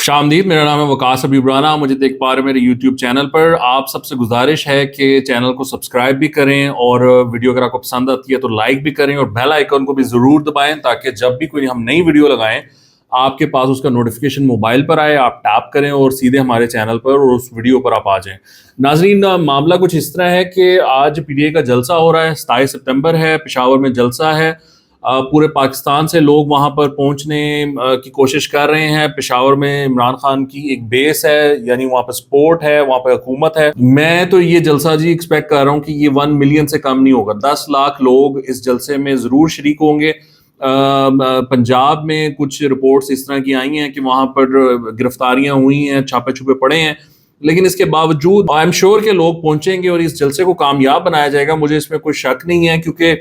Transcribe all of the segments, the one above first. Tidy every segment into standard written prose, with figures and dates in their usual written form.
خوش آمدید. میرا نام ہے وقاص حبیب رانا. مجھے دیکھ پا رہے میرے یوٹیوب چینل پر. آپ سب سے گزارش ہے کہ چینل کو سبسکرائب بھی کریں اور ویڈیو اگر آپ کو پسند آتی ہے تو لائک بھی کریں اور بیل آئیکن کو بھی ضرور دبائیں تاکہ جب بھی کوئی ہم نئی ویڈیو لگائیں آپ کے پاس اس کا نوٹیفیکیشن موبائل پر آئے, آپ ٹیپ کریں اور سیدھے ہمارے چینل پر اور اس ویڈیو پر آپ آ جائیں. ناظرین, معاملہ کچھ اس طرح ہے کہ آج پی ٹی آئی کا جلسہ ہو رہا ہے. 27 سپتمبر ہے, پشاور میں جلسہ ہے. پورے پاکستان سے لوگ وہاں پر پہنچنے کی کوشش کر رہے ہیں. پشاور میں عمران خان کی ایک بیس ہے, یعنی وہاں پہ سپورٹ ہے, وہاں پہ حکومت ہے. میں تو یہ جلسہ ایکسپیکٹ کر رہا ہوں کہ یہ 1 ملین سے کم نہیں ہوگا. 10 لاکھ لوگ اس جلسے میں ضرور شریک ہوں گے. پنجاب میں کچھ رپورٹس اس طرح کی آئی ہیں کہ وہاں پر گرفتاریاں ہوئی ہیں, چھاپے چھپے پڑے ہیں, لیکن اس کے باوجود آئی ایم شیور کہ لوگ پہنچیں گے اور اس جلسے کو کامیاب بنایا جائے گا. مجھے اس میں کوئی شک نہیں ہے, کیونکہ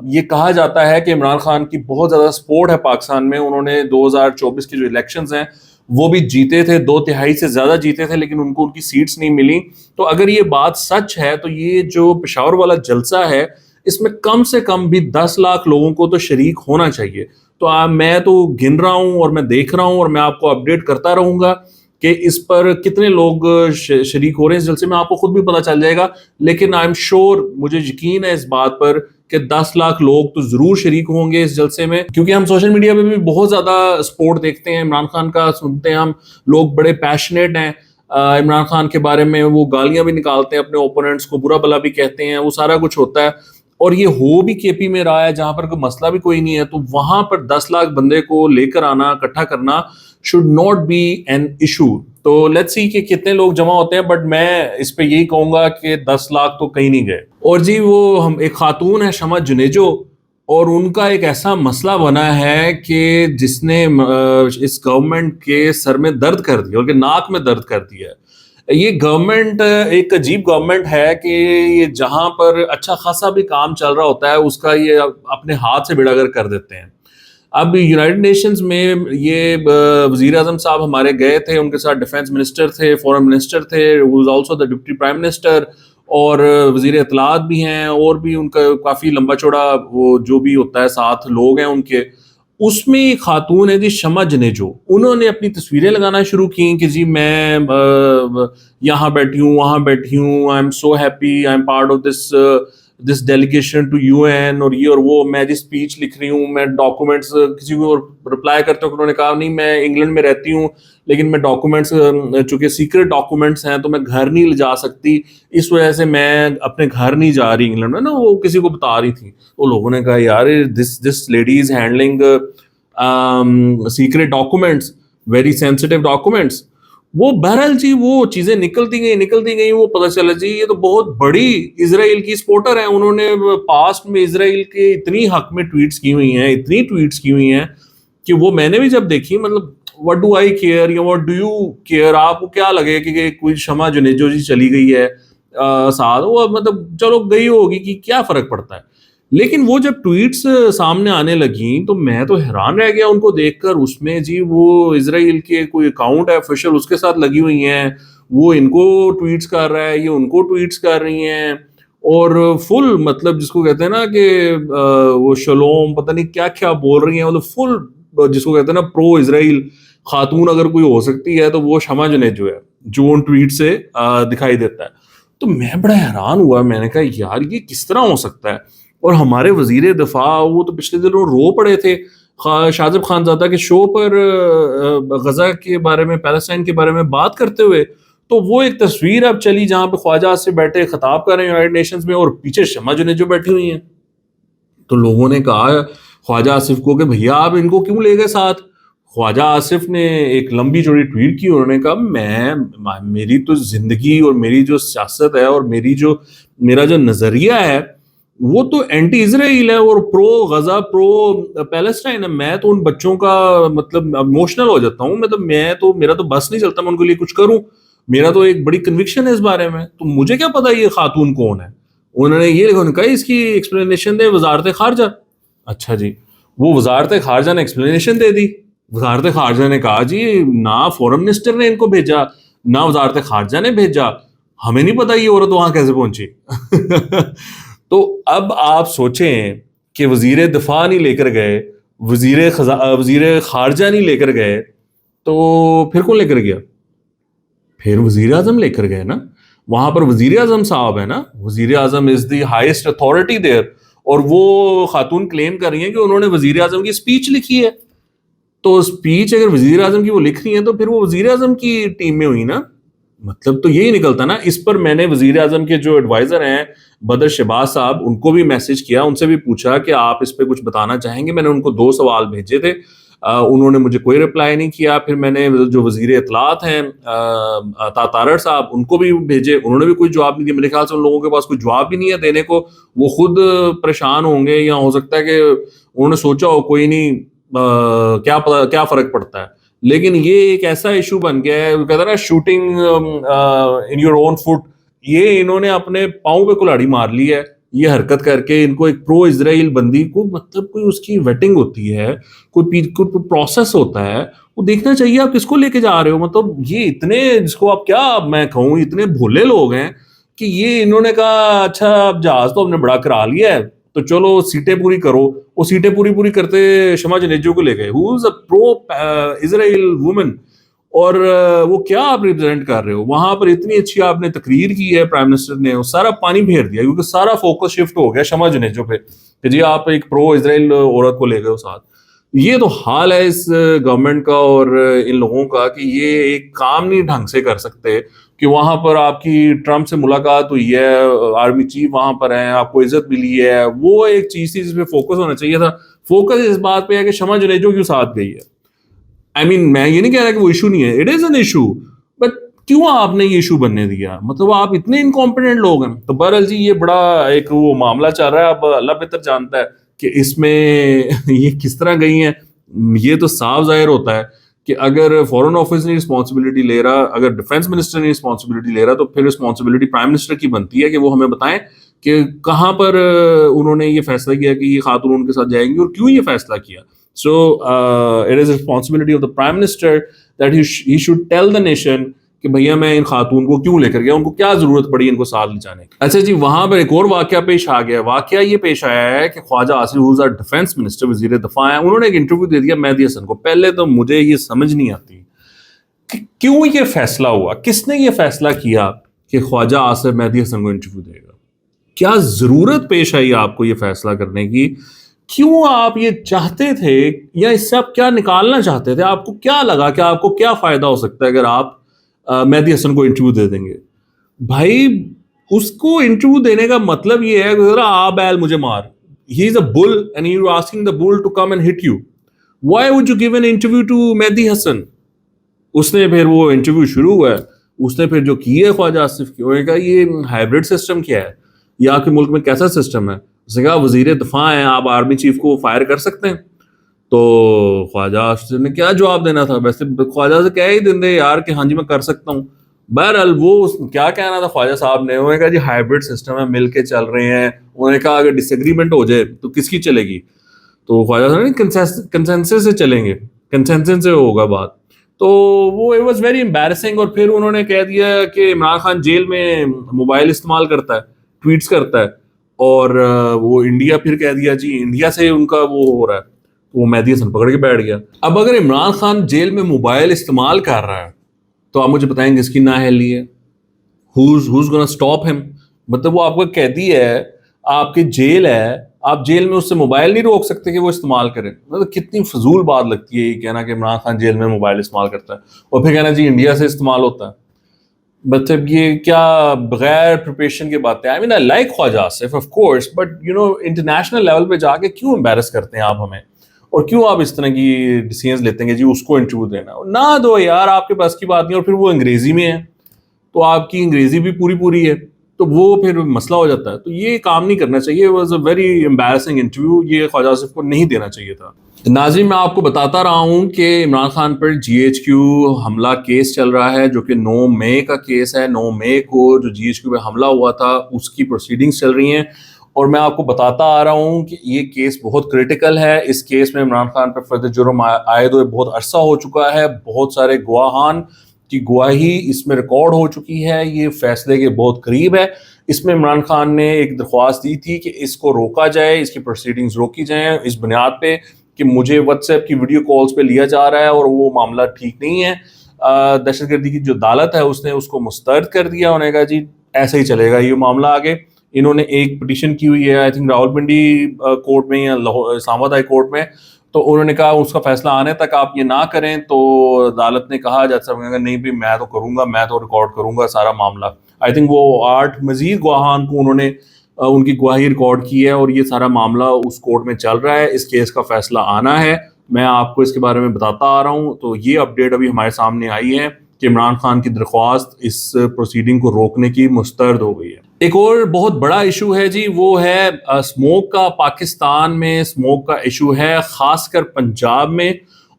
یہ کہا جاتا ہے کہ عمران خان کی بہت زیادہ سپورٹ ہے پاکستان میں. انہوں نے 2024 کے جو الیکشنز ہیں وہ بھی جیتے تھے, 2/3 سے زیادہ جیتے تھے, لیکن ان کو ان کی سیٹس نہیں ملی. تو اگر یہ بات سچ ہے تو یہ جو پشاور والا جلسہ ہے اس میں کم سے کم بھی 10 لاکھ لوگوں کو تو شریک ہونا چاہیے. تو میں تو گن رہا ہوں اور میں دیکھ رہا ہوں اور میں آپ کو اپڈیٹ کرتا رہوں گا کہ اس پر کتنے لوگ شریک ہو رہے ہیں اس جلسے میں. آپ کو خود بھی پتہ چل جائے گا, لیکن آئی ایم شیور, مجھے یقین ہے اس بات پر کہ 10 لاکھ لوگ تو ضرور شریک ہوں گے اس جلسے میں. کیونکہ ہم سوشل میڈیا پہ بھی بہت زیادہ سپورٹ دیکھتے ہیں عمران خان کا, سنتے ہیں ہم, لوگ بڑے پیشنیٹ ہیں عمران خان کے بارے میں. وہ گالیاں بھی نکالتے ہیں اپنے اوپوننٹس کو, برا بلا بھی کہتے ہیں, وہ سارا کچھ ہوتا ہے. اور یہ ہو بھی کے پی میں رہا ہے جہاں پر کوئی مسئلہ بھی کوئی نہیں ہے, تو وہاں پر 10 لاکھ بندے کو لے کر آنا, اکٹھا کرنا should not be an issue. تو لیٹس سی کہ کتنے لوگ جمع ہوتے ہیں, بٹ میں اس پہ یہی کہوں گا کہ 10 لاکھ تو کہیں نہیں گئے. اور جی وہ ہم ایک خاتون ہے شمع جنیجو, اور ان کا ایک ایسا مسئلہ بنا ہے کہ جس نے اس گورنمنٹ کے سر میں درد کر دیا, بلکہ ناک میں درد کر دیا ہے. یہ گورنمنٹ ایک عجیب گورنمنٹ ہے کہ یہ جہاں پر اچھا خاصا بھی کام چل رہا ہوتا ہے اس کا یہ اپنے ہاتھ سے بیڑا گر کر دیتے ہیں. اب یونائٹڈ نیشنز میں یہ وزیر اعظم صاحب ہمارے گئے تھے, ان کے ساتھ ڈیفینس منسٹر تھے, فورن منسٹر تھے, who is also the deputy prime minister, اور وزیر اطلاعات بھی ہیں, اور بھی ان کا کافی لمبا چوڑا وہ جو بھی ہوتا ہے ساتھ لوگ ہیں ان کے. اس میں ایک خاتون ہے جی شمع جنیجو, انہوں نے اپنی تصویریں لگانا شروع کی کہ جی میں یہاں بیٹھی ہوں, وہاں بیٹھی ہوں, I am so happy, I am part of this delegation to UN, اور یہ اور وہ, میں جی اسپیچ لکھ رہی ہوں, میں ڈاکومنٹس, کسی کو رپلائی کرتے ہوں انہوں نے کہا نہیں میں انگلینڈ میں رہتی ہوں لیکن میں ڈاکومنٹس چونکہ سیکرٹ ڈاکومنٹس ہیں تو میں گھر نہیں لے جا سکتی, اس وجہ سے میں اپنے گھر نہیں جا رہی انگلینڈ میں نا. وہ کسی کو بتا رہی تھی, تو لوگوں نے کہا یار this lady is handling secret documents, very sensitive documents. وہ بہرحال جی وہ چیزیں نکلتی گئیں, وہ پتہ چلا جی یہ تو بہت بڑی اسرائیل کی سپورٹر ہیں. انہوں نے پاسٹ میں اسرائیل کے اتنی حق میں ٹویٹس کی ہوئی ہیں کہ وہ میں نے بھی جب دیکھی, مطلب what do I care یا what do you care, آپ کو کیا لگے کہ کوئی شمع جنیجو جی چلی گئی ہے ساتھ, وہ مطلب چلو گئی ہوگی کہ کیا فرق پڑتا ہے. لیکن وہ جب ٹویٹس سامنے آنے لگیں تو میں تو حیران رہ گیا ان کو دیکھ کر. اس میں جی وہ اسرائیل کے کوئی اکاؤنٹ ہے آفیشیل, اس کے ساتھ لگی ہوئی ہیں, وہ ان کو ٹویٹس کر رہا ہے, یہ ان کو ٹویٹس کر رہی ہیں, اور فل مطلب جس کو کہتے ہیں نا کہ وہ شلوم پتہ نہیں کیا کیا بول رہی ہیں, مطلب فل جس کو کہتے ہیں نا پرو اسرائیل خاتون اگر کوئی ہو سکتی ہے تو وہ شمع جنیجو ہے جو ان ٹویٹ سے دکھائی دیتا ہے. تو میں بڑا حیران ہوا, میں نے کہا یار یہ کس طرح ہو سکتا ہے. اور ہمارے وزیر دفاع وہ تو پچھلے دنوں رو پڑے تھے شاذب خانزادہ کے شو پر غزہ کے بارے میں, پیلسٹائن کے بارے میں بات کرتے ہوئے. تو وہ ایک تصویر اب چلی جہاں پہ خواجہ آصف بیٹھے خطاب کر رہے ہیں یونائٹڈ نیشنز میں, اور پیچھے شمع جنیجو بیٹھی ہوئی ہیں. تو لوگوں نے کہا خواجہ آصف کو کہ بھیا آپ ان کو کیوں لے گئے ساتھ. خواجہ آصف نے ایک لمبی چوڑی ٹویٹ کی, انہوں نے کہا میری تو زندگی اور میری جو سیاست ہے اور میرا جو نظریہ ہے وہ تو اینٹی اسرائیل ہے اور پرو غزہ پرو پیلسٹائن ہے. میں تو ان بچوں کا مطلب ایموشنل ہو جاتا ہوں, مطلب میرا تو بس نہیں چلتا میں ان کے لیے کچھ کروں, میرا تو ایک بڑی کنوکشن ہے اس بارے میں. تو مجھے کیا پتا یہ خاتون کون ہے. انہوں نے یہ لکھا, انہوں نے کہا اس کی ایکسپلینیشن دے وزارت خارجہ. اچھا جی, وہ وزارت خارجہ نے ایکسپلینیشن دے دی. وزارت خارجہ نے کہا جی نہ فورن منسٹر نے ان کو بھیجا نہ وزارت خارجہ نے بھیجا, ہمیں نہیں پتا یہ عورت وہاں کیسے پہنچی. تو اب آپ سوچیں کہ وزیر دفاع نہیں لے کر گئے, وزیر خارجہ نہیں لے کر گئے, تو پھر کون لے کر گیا؟ پھر وزیر اعظم لے کر گئے نا. وہاں پر وزیر اعظم صاحب ہے نا, وزیر اعظم از دی ہائیسٹ اتھارٹی دیر, اور وہ خاتون کلیم کر رہی ہیں کہ انہوں نے وزیر اعظم کی اسپیچ لکھی ہے. تو اسپیچ اگر وزیر اعظم کی وہ لکھ رہی ہیں تو پھر وہ وزیر اعظم کی ٹیم میں ہوئی نا. مطلب تو یہی نکلتا نا. اس پر میں نے وزیر اعظم کے جو ایڈوائزر ہیں بدر شہباز صاحب, ان کو بھی میسج کیا, ان سے بھی پوچھا کہ آپ اس پہ کچھ بتانا چاہیں گے. میں نے ان کو 2 سوال بھیجے تھے, انہوں نے مجھے کوئی رپلائی نہیں کیا. پھر میں نے جو وزیر اطلاعات ہیں تارڑ صاحب, ان کو بھی بھیجے, انہوں نے بھی کوئی جواب نہیں دیا. میرے خیال سے ان لوگوں کے پاس کوئی جواب بھی نہیں ہے دینے کو, وہ خود پریشان ہوں گے, یا ہو سکتا ہے کہ انہوں نے سوچا ہو کوئی نہیں کیا فرق پڑتا ہے. لیکن یہ ایک ایسا ایشو بن گیا ہے, کہتا ہے نا shooting in your own foot, یہ انہوں نے اپنے پاؤں پہ کلاڑی مار لی ہے یہ حرکت کر کے. ان کو ایک پرو اسرائیل بندی کو, مطلب کوئی اس کی ویٹنگ ہوتی ہے, کوئی پروسیس ہوتا ہے, وہ دیکھنا چاہیے آپ کس کو لے کے جا رہے ہو. مطلب یہ اتنے, جس کو آپ کیا میں کہوں, اتنے بھولے لوگ ہیں کہ یہ انہوں نے کہا اچھا اب جہاز تو ہم نے بڑا کرا لیا ہے تو چلو سیٹیں پوری کرو. وہ سیٹیں پوری کرتے شمع جنیجو کو لے گئے, ہو از اے پرو اسرائیل وومن, اور وہ کیا آپ ریپرزینٹ کر رہے ہو. وہاں پر اتنی اچھی آپ نے تقریر کی ہے پرائم منسٹر نے, وہ سارا پانی پھیر دیا کیونکہ سارا فوکس شفٹ ہو گیا شمع جنیجو پہ کہ جی آپ ایک پرو اسرائیل عورت کو لے گئے ہو ساتھ. یہ تو حال ہے اس گورنمنٹ کا اور ان لوگوں کا کہ یہ ایک کام نہیں ڈھنگ سے کر سکتے کہ وہاں پر آپ کی ٹرمپ سے ملاقات ہوئی ہے, آرمی چیف وہاں پر ہیں, آپ کو عزت ملی ہے. وہ ایک چیز تھی جس پہ فوکس ہونا چاہیے تھا. فوکس اس بات پہ ہے کہ شمع جنیجو کیوں ساتھ گئی ہے. میں یہ نہیں کہہ رہا کہ وہ ایشو نہیں ہے, it is an issue, but کیوں آپ نے یہ ایشو بننے دیا. مطلب آپ اتنے انکمپیٹنٹ لوگ ہیں. تو بہرحال جی یہ بڑا ایک وہ معاملہ چل رہا ہے. اب اللہ بہتر جانتا ہے کہ اس میں یہ کس طرح گئی ہیں. یہ تو صاف ظاہر ہوتا ہے کہ اگر فورن آفس نہیں رسپانسبلٹی لے رہا, اگر ڈیفینس منسٹر نہیں رسپانسبلٹی لے رہا, تو پھر رسپانسبلٹی پرائم منسٹر کی بنتی ہے کہ وہ ہمیں بتائیں کہ کہاں پر انہوں نے یہ فیصلہ کیا کہ یہ خاتون ان کے ساتھ جائیں گی اور کیوں یہ فیصلہ کیا. So it is a responsibility of the Prime Minister that he should tell the nation کہ بھیا میں ان خاتون کو کیوں لے کر گیا, ان کو کیا ضرورت پڑی ان کو ساتھ لے جانے کی. اچھا جی, وہاں پر ایک اور واقعہ پیش آ گیا. واقعہ یہ پیش آیا ہے کہ Khawaja Asif who's our defence minister, وزیر دفاع ہیں, انہوں نے ایک انٹرویو دے دیا مہدی حسن کو. پہلے تو مجھے یہ سمجھ نہیں آتی کہ کیوں یہ فیصلہ ہوا, کس نے یہ فیصلہ کیا کہ خواجہ آصف مہدی حسن کو انٹرویو دے گا. کیا ضرورت پیش آئی آپ کو یہ فیصلہ کرنے کی, کیوں آپ یہ چاہتے تھے, یا اس سے آپ کیا نکالنا چاہتے تھے. آپ کو کیا لگا کہ آپ کو کیا فائدہ ہو سکتا ہے اگر آپ مہدی حسن کو انٹرویو دے دیں گے. بھائی اس کو انٹرویو دینے کا مطلب یہ ہے کہ ذرا آ بیل مجھے مار, he is a bull and you are asking the bull to come and hit you. Why would you give an interview to Mehdi Hasan. اس نے پھر وہ انٹرویو شروع ہوا ہے, اس نے پھر جو کی ہے خواجہ آصف کی, انہوں نے کہا یہ ہائبرڈ سسٹم کیا ہے, یہ آپ کے ملک میں کیسا سسٹم ہے. اس نے کہا وزیر دفاع ہیں, آپ آرمی چیف کو فائر کر سکتے ہیں. تو خواجہ آصف نے کیا جواب دینا تھا, ویسے خواجہ سے کہہ ہی دیں یار کہ ہاں جی میں کر سکتا ہوں. بہرحال وہ کیا کہنا تھا خواجہ صاحب نے, انہوں نے کہا جی ہائبرڈ سسٹم ہے, مل کے چل رہے ہیں. انہوں نے کہا اگر ڈس ایگریمنٹ ہو جائے تو کس کی چلے گی. تو خواجہ صاحب نے کنسنسس سے چلیں گے, کنسنسس سے ہوگا بات. تو وہ اٹ واز ویری امبیرسنگ. اور پھر انہوں نے کہہ دیا کہ عمران خان جیل میں موبائل استعمال کرتا ہے, ٹویٹس کرتا ہے, اور وہ انڈیا, پھر کہہ دیا جی انڈیا سے ان کا وہ ہو رہا ہے. وہ مہدی حسن پکڑ کے بیٹھ گیا. اب اگر عمران خان جیل میں موبائل استعمال کر رہا ہے تو آپ مجھے بتائیں گے اس کی نااہلی ہے, who's gonna stop him. مطلب وہ آپ کا قیدی ہے, آپ کی جیل ہے, آپ جیل میں اس سے موبائل نہیں روک سکتے کہ وہ استعمال کرے. مطلب کتنی فضول بات لگتی ہے یہ کہنا کہ عمران خان جیل میں موبائل استعمال کرتا ہے, اور پھر کہنا جی انڈیا سے استعمال ہوتا ہے. مطلب یہ کیا بغیر پریپریشن کی باتیں. I mean I like Khawaja Asif of course, but you know international level پہ جا کے کیوں امبیرس کرتے ہیں آپ ہمیں, اور کیوں آپ اس طرح کی ڈیسیژنز لیتے ہیں کہ جی اس کو انٹرویو دینا. نہ دو یار, آپ کے پاس کی بات نہیں. اور پھر وہ انگریزی میں ہے تو آپ کی انگریزی بھی پوری ہے, تو وہ پھر مسئلہ ہو جاتا ہے. تو یہ کام نہیں کرنا چاہیے. Was a very embarrassing interview, یہ خواجہ آصف کو نہیں دینا چاہیے تھا. ناظرین میں آپ کو بتاتا رہا ہوں کہ عمران خان پر جی ایچ کیو حملہ کیس چل رہا ہے, جو کہ 9 مئی کا کیس ہے. 9 مئی کو جو جی ایچ کیو پہ حملہ ہوا تھا اس کی پروسیڈنگز چل رہی ہیں, اور میں آپ کو بتاتا آ رہا ہوں کہ یہ کیس بہت کریٹیکل ہے. اس کیس میں عمران خان پر فرد جرم عائد ہوئے بہت عرصہ ہو چکا ہے. بہت سارے گواہان کی گواہی اس میں ریکارڈ ہو چکی ہے. یہ فیصلے کے بہت قریب ہے. اس میں عمران خان نے ایک درخواست دی تھی کہ اس کو روکا جائے, اس کی پروسیڈنگز روکی جائیں, اس بنیاد پہ کہ مجھے واٹس ایپ کی ویڈیو کالز پہ لیا جا رہا ہے اور وہ معاملہ ٹھیک نہیں ہے. دہشت گردی کی جو عدالت ہے اس نے اس کو مسترد کر دیا, انہوں نے کہا جی ایسے ہی چلے گا یہ معاملہ آگے. انہوں نے ایک پٹیشن کی ہوئی ہے آئی تھنک راولپنڈی کورٹ میں یا اسلام آباد ہائی کورٹ میں, تو انہوں نے کہا اس کا فیصلہ آنے تک آپ یہ نہ کریں. تو عدالت نے کہا, جج صاحب نے کہا نہیں بھی میں تو کروں گا, میں تو ریکارڈ کروں گا سارا معاملہ. آئی تھنک وہ 8 مزید گواہان کو انہوں نے ان کی گواہی ریکارڈ کی ہے اور یہ سارا معاملہ اس کورٹ میں چل رہا ہے. اس کیس کا فیصلہ آنا ہے, میں آپ کو اس کے بارے میں بتاتا آ رہا ہوں. تو یہ اپڈیٹ ابھی ہمارے سامنے آئی ہے کہ عمران خان کی درخواست اس پروسیڈنگ کو روکنے کی مسترد ہو گئی ہے. ایک اور بہت بڑا ایشو ہے جی, وہ ہے اسموک کا. پاکستان میں اسموک کا ایشو ہے, خاص کر پنجاب میں,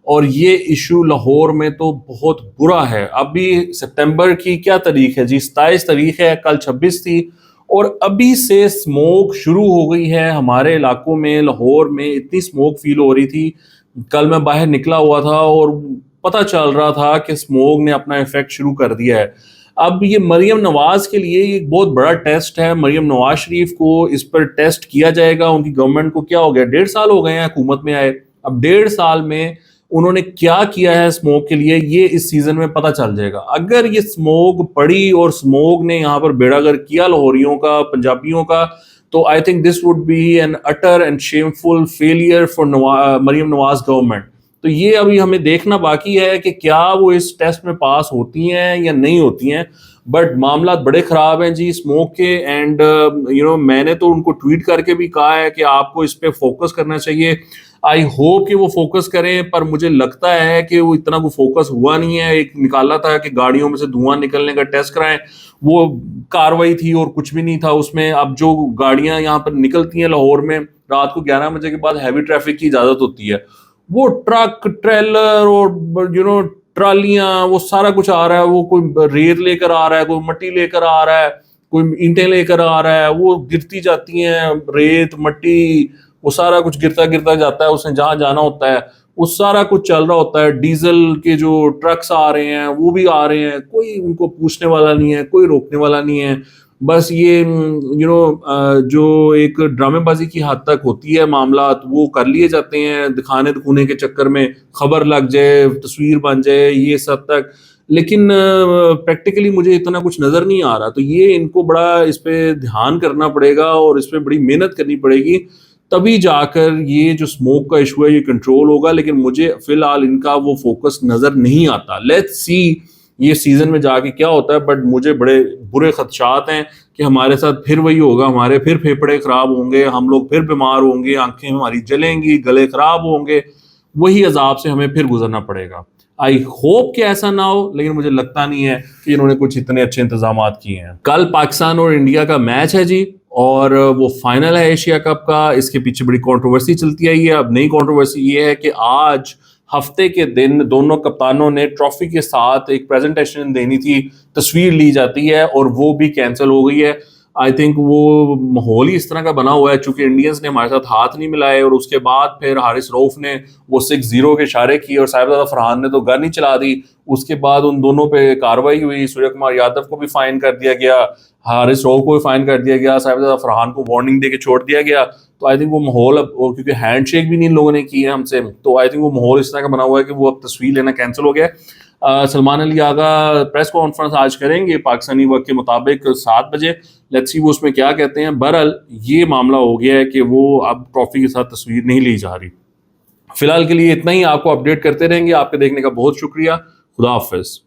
اور یہ ایشو لاہور میں تو بہت برا ہے. ابھی سپتمبر کی کیا تاریخ ہے جی, 27 تاریخ ہے, کل 26 تھی, اور ابھی سے اسموک شروع ہو گئی ہے ہمارے علاقوں میں. لاہور میں اتنی اسموک فیل ہو رہی تھی, کل میں باہر نکلا ہوا تھا اور پتہ چل رہا تھا کہ اسموک نے اپنا ایفیکٹ شروع کر دیا ہے. اب یہ مریم نواز کے لیے ایک بہت بڑا ٹیسٹ ہے. مریم نواز شریف کو اس پر ٹیسٹ کیا جائے گا. ان کی گورنمنٹ کو کیا ہو گیا, 1.5 سال ہو گئے ہیں حکومت میں آئے. اب 1.5 سال میں انہوں نے کیا کیا ہے اسموک کے لیے, یہ اس سیزن میں پتہ چل جائے گا. اگر یہ اسموک پڑی اور اسموک نے یہاں پر بیڑا گرک کیا لاہوریوں کا, پنجابیوں کا, تو I think this would be an utter and shameful failure for Maryam Nawaz government. تو یہ ابھی ہمیں دیکھنا باقی ہے کہ کیا وہ اس ٹیسٹ میں پاس ہوتی ہیں یا نہیں ہوتی ہیں. بٹ معاملات بڑے خراب ہیں جی اسموک کے. اینڈ میں نے تو ان کو ٹویٹ کر کے بھی کہا ہے کہ آپ کو اس پہ فوکس کرنا چاہیے. آئی ہوپ کہ وہ فوکس کریں, پر مجھے لگتا ہے کہ وہ اتنا کوئی فوکس ہوا نہیں ہے. ایک نکالا تھا کہ گاڑیوں میں سے دھواں نکلنے کا ٹیسٹ کرائیں, وہ کاروائی تھی اور کچھ بھی نہیں تھا اس میں. اب جو گاڑیاں یہاں پر نکلتی ہیں لاہور میں رات کو 11 بجے کے بعد ہیوی ٹریفک کی اجازت ہوتی ہے, وہ ٹرک ٹریلر اور ٹرالیاں, وہ سارا کچھ آ رہا ہے. وہ کوئی ریت لے کر آ رہا ہے, کوئی مٹی لے کر آ رہا ہے, کوئی اینٹیں لے کر آ رہا ہے, وہ گرتی جاتی ہیں, ریت مٹی وہ سارا کچھ گرتا گرتا جاتا ہے. اس نے جہاں جانا ہوتا ہے وہ سارا کچھ چل رہا ہوتا ہے. ڈیزل کے جو ٹرکس آ رہے ہیں وہ بھی آ رہے ہیں, کوئی ان کو پوچھنے والا نہیں ہے, کوئی روکنے والا نہیں ہے. بس یہ جو ایک ڈرامے بازی کی حد تک ہوتی ہے معاملات, وہ کر لیے جاتے ہیں دکھانے دکھونے کے چکر میں, خبر لگ جائے, تصویر بن جائے, یہ سب تک. لیکن پریکٹیکلی مجھے اتنا کچھ نظر نہیں آ رہا. تو یہ ان کو بڑا اس پہ دھیان کرنا پڑے گا اور اس پہ بڑی محنت کرنی پڑے گی, تبھی جا کر یہ جو اسموک کا ایشو ہے یہ کنٹرول ہوگا. لیکن مجھے فی الحال ان کا وہ فوکس نظر نہیں آتا. لیٹس سی یہ سیزن میں جا کے کیا ہوتا ہے. بٹ مجھے بڑے برے خدشات ہیں کہ ہمارے ساتھ پھر وہی ہوگا, ہمارے پھر پھیپھڑے خراب ہوں گے, ہم لوگ پھر بیمار ہوں گے, آنکھیں ہماری جلیں گی, گلے خراب ہوں گے, وہی عذاب سے ہمیں پھر گزرنا پڑے گا. آئی ہوپ کہ ایسا نہ ہو, لیکن مجھے لگتا نہیں ہے کہ انہوں نے کچھ اتنے اچھے انتظامات کیے ہیں. کل پاکستان اور انڈیا کا میچ ہے جی, اور وہ فائنل ہے ایشیا کپ کا. اس کے پیچھے بڑی کنٹروورسی چلتی آئی ہے. اب نئی کنٹروورسی یہ ہے کہ آج ہفتے کے دن دونوں کپتانوں نے ٹرافی کے ساتھ ایک پریزنٹیشن دینی تھی, تصویر لی جاتی ہے, اور وہ بھی کینسل ہو گئی ہے. آئی تھنک وہ ماحول ہی اس طرح کا بنا ہوا ہے چونکہ انڈینز نے ہمارے ساتھ ہاتھ نہیں ملائے, اور اس کے بعد پھر حارث رؤف نے وہ 6-0 کے اشارے کیے اور صاحبزادہ فرحان نے تو گن ہی چلا دی. اس کے بعد ان دونوں پہ کاروائی ہوئی, سوریہ کمار یادو کو بھی فائن کر دیا گیا, حارث رؤف کو بھی فائن کر دیا گیا, صاحبزادہ فرحان کو وارننگ دے کے چھوڑ دیا گیا. تو آئی تھنک وہ ماحول اب, اور کیونکہ ہینڈ شیک بھی نہیں ان لوگوں نے کی ہے ہم سے, تو آئی تھنک وہ ماحول اس طرح کا بنا ہوا ہے کہ وہ اب تصویر لینا کینسل ہو گیا. سلمان علی آغا پریس کانفرنس آج کریں گے پاکستانی وقت کے مطابق 7 بجے. لیٹس سی وہ اس میں کیا کہتے ہیں. بہرحال یہ معاملہ ہو گیا ہے کہ وہ اب ٹرافی کے ساتھ تصویر نہیں لی جا رہی. فی الحال کے لیے اتنا ہی, آپ کو اپڈیٹ کرتے رہیں گے. آپ کے دیکھنے کا بہت شکریہ. خدا حافظ.